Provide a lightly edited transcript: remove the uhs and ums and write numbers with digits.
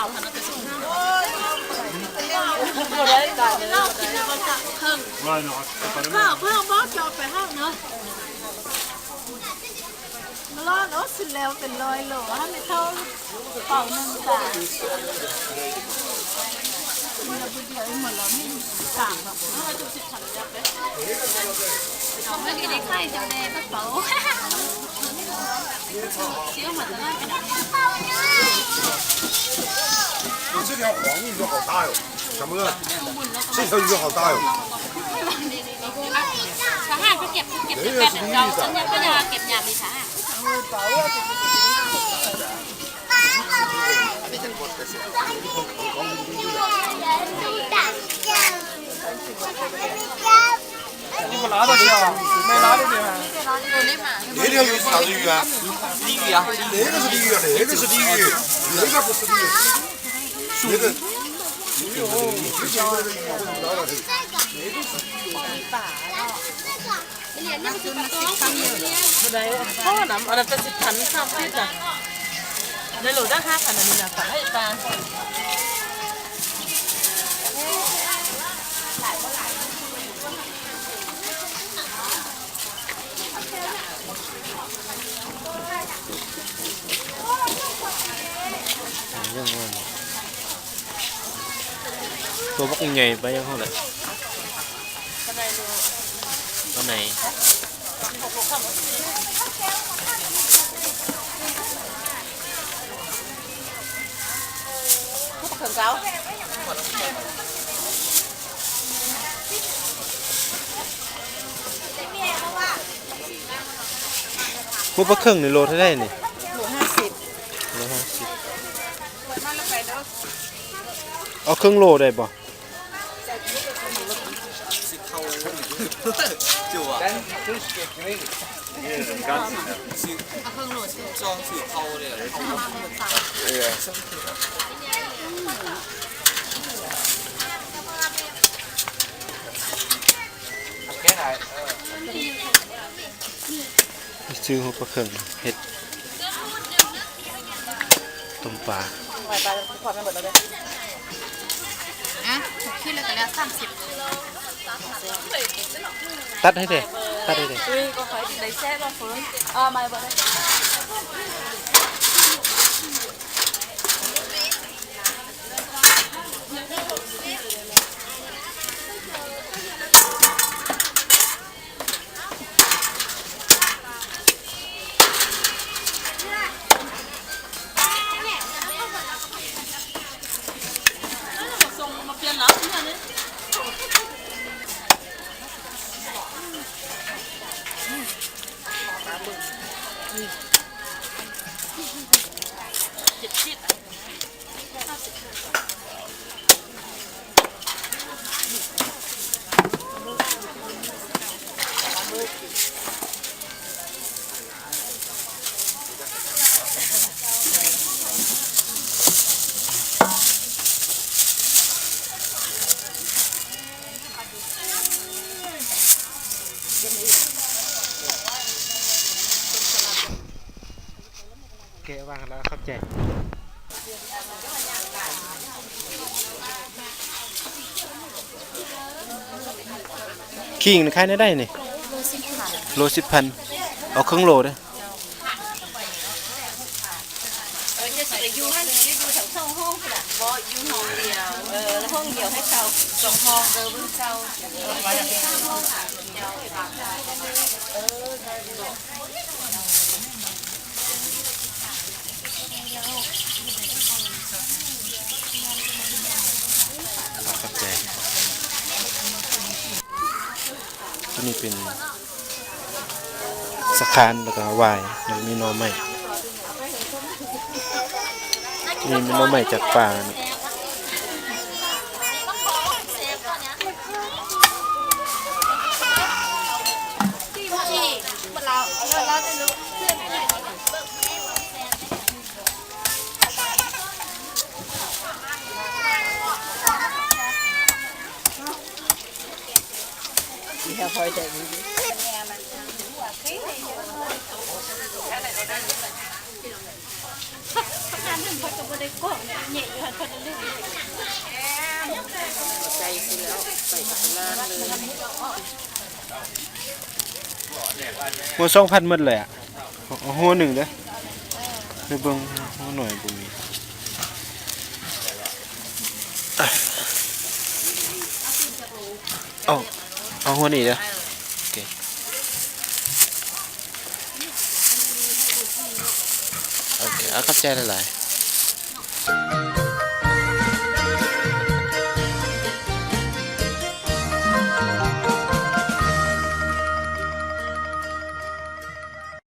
าหันมาแต่สุดท้ายเราได้การเราคิดว่าจะเพิ่มเพิ่มบอสจอไปห้องเนาะมาล้อเนาะสิแล้วเป็นลอยโหลให้ไม่เท่าเป่าหนึ่งจ้ะเราไปเดียวหมดแล้วไม่ต่างแบบเราจะสิบถังจับเลยเขาไม่ได้ใครจะแน่ก็เป่าเชี่ยวหมดแล้วเป็นอะไร你这条黄鱼就好大哟，小妹，这条鱼好大哟。ช้างก็เก็บแบบเราฉันก็จะเก็บยาไปช้าง你不拉到去啊？没拉到去吗？哪条鱼是啥子鱼啊？鲤鱼啊！那个是鲤鱼啊，那个是鲤鱼，那个不是鲤鱼。那个。เพราะว่าน้ำอันนั้นเป็นสิบพันสามสิบจ้ะในโหลได้5,000อันนี้นะฝากให้ตาตัวพวกใหญ่ไปยังเท่าไหร่ตัวไหนถึงเขาพวกปลาเครื่องในโลเท่าไหร่นี่โล50โล50เอาครึ่งโลได้ป่ะ就啊，เอาเครื่องโหลด装是掏的，对呀。给来，ซื้อหัวปลาเครื่องเห็ดต้มปลา ไปความกันหมดแล้วเลยอ่ะคิดเลยแต่แล้ว30ตัดให้เด็ตัดให้เด็ có phải lấy xe vào phơi mày vào đây một viên lắm như nàyแกะวางแล้วเข้าใจขิงขายได้นี่โล10,000เอาครึ่งโลด้วยจะสิอยู่ให้อยู่ทั้ง2ห้องค่ะบ่อยู่ห้องเดียวแล้วห้องเดียวให้เช่า2ห้องเบิ่งเช่าเข้าใจตัวนี้เป็นสะคานแล้วก็วายแล้วมีหน่อไม้นี่เป็นหน่อไม้จากป่านะพอใจดี ำพัดก็ไม่ได้กล้องเนี่ยเหยอยู่หันพัดลึกใจสิแล้วใส่ตะลานเลย หัว2,000หมดเลยอ่ะเอาหัวหนึ่งเด้อไปเบิ่งหัวหน่อยบ่มีเอาหัวนี้เด้อโอเคโอเคเอาเข้าใจหลายๆ